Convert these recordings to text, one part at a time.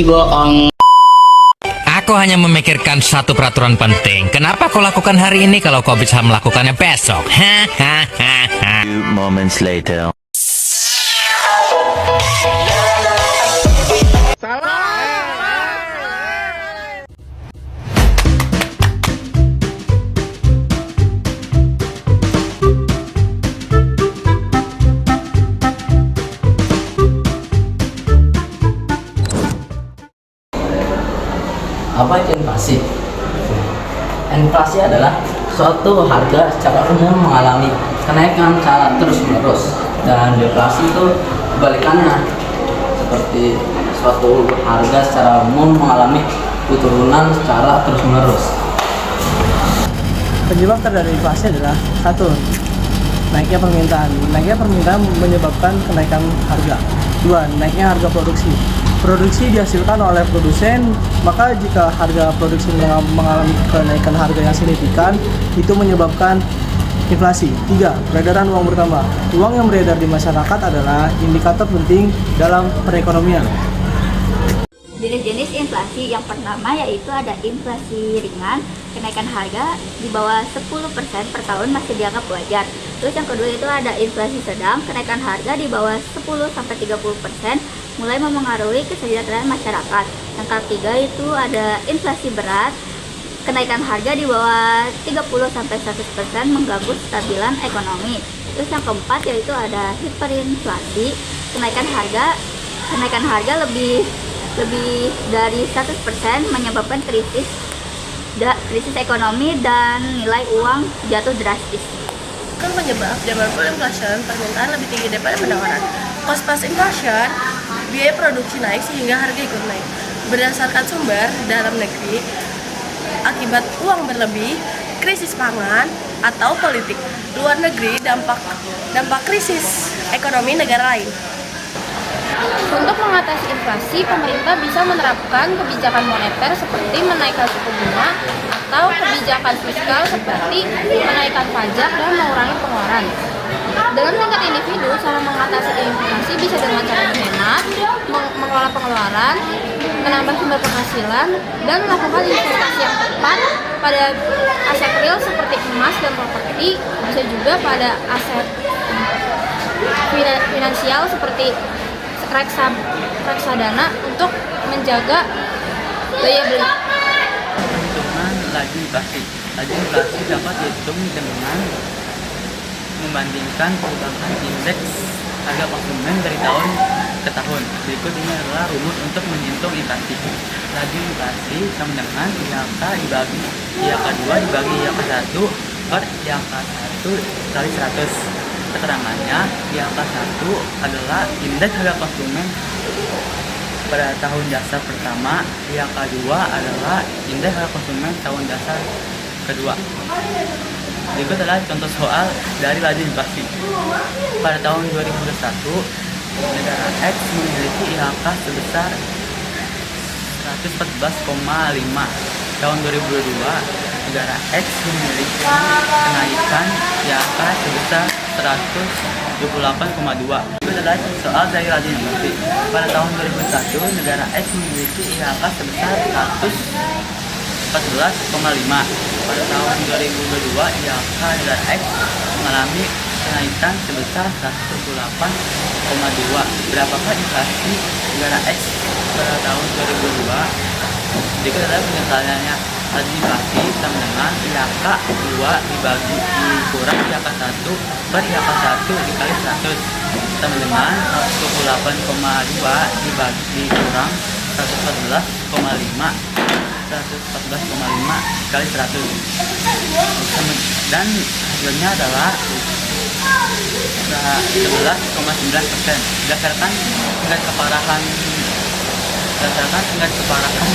Ih, bohong. Aku hanya memikirkan satu peraturan penting. Kenapa kau lakukan hari ini kalau kau bisa melakukannya besok? Hahaha. Few moments later. Apa itu inflasi? Inflasi adalah suatu harga secara umum mengalami kenaikan secara terus-menerus, dan deflasi itu kebalikannya, seperti suatu harga secara umum mengalami penurunan secara terus-menerus. Penyebab terhadap inflasi adalah satu, naiknya permintaan. Naiknya permintaan menyebabkan kenaikan harga. Dua, naiknya harga produksi. Produksi dihasilkan oleh produsen, maka jika harga produksi mengalami kenaikan harga yang signifikan, itu menyebabkan inflasi. Tiga, peredaran uang bertambah. Uang yang beredar di masyarakat adalah indikator penting dalam perekonomian. Jenis-jenis inflasi yang pertama yaitu ada inflasi ringan, kenaikan harga di bawah 10% per tahun masih dianggap wajar. Terus yang kedua itu ada inflasi sedang, kenaikan harga di bawah 10-30% mulai memengaruhi kesejahteraan masyarakat. Yang ketiga itu ada inflasi berat, kenaikan harga di bawah 30-100% mengganggu kestabilan ekonomi. Terus yang keempat yaitu ada hiperinflasi, kenaikan harga lebih dari 100% menyebabkan krisis ekonomi dan nilai uang jatuh drastis. Penyebab double inflation, permintaan lebih tinggi daripada penawaran. Cost plus inflation, biaya produksi naik sehingga harga ikut naik. Berdasarkan sumber dalam negeri, akibat uang berlebih, krisis pangan atau politik luar negeri, dampak krisis ekonomi negara lain. Untuk mengatasi inflasi, pemerintah bisa menerapkan kebijakan moneter seperti menaikkan suku bunga atau kebijakan fiskal seperti menaikkan pajak dan mengurangi pengeluaran. Dengan tingkat individu, cara mengatasi inflasi bisa dengan cara menghemat, mengelola pengeluaran, menambah sumber penghasilan, dan melakukan investasi yang tepat pada aset real seperti emas dan properti, bisa juga pada aset finansial seperti reksadana untuk menjaga daya beli. Perhitungan laju inflasi. Laju inflasi dapat dihitung dengan membandingkan perubahan indeks harga konsumen dari tahun ke tahun. Berikut ini adalah rumus untuk menghitung inflasi. Laju inflasi sama dengan IHK dibagi IHK 2 dibagi IHK 1 per IHK 1 kali 100. Keterangannya, IHK 1 adalah indeks harga konsumen pada tahun dasar pertama, IHK 2 adalah indeks harga konsumen tahun dasar kedua. Berikut adalah contoh soal dari laju inflasi. Pada tahun 2021, negara X memiliki IHK sebesar 114,5. Tahun 2022, negara X memiliki kenaikan IHK sebesar 128,2. Itu adalah soal dari laju inflasi. Pada tahun 2001, negara X memiliki IHK sebesar 114,5. Pada tahun 2022, IHK negara X mengalami kenaikan sebesar 128,2. Berapakah inflasi negara X pada tahun 2022? Berikut adalah penyelesaiannya. Laju inflasi sama dengan IHK 2 dikurang IHK 1 per IHK 1 dikali 100 sama dengan 128,2 dikurang 114,5 kali 100, dan hasilnya adalah 11,9%. Berdasarkan tingkat keparahan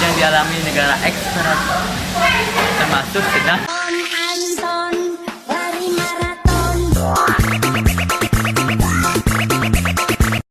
yang dialami negara X termasuk sedang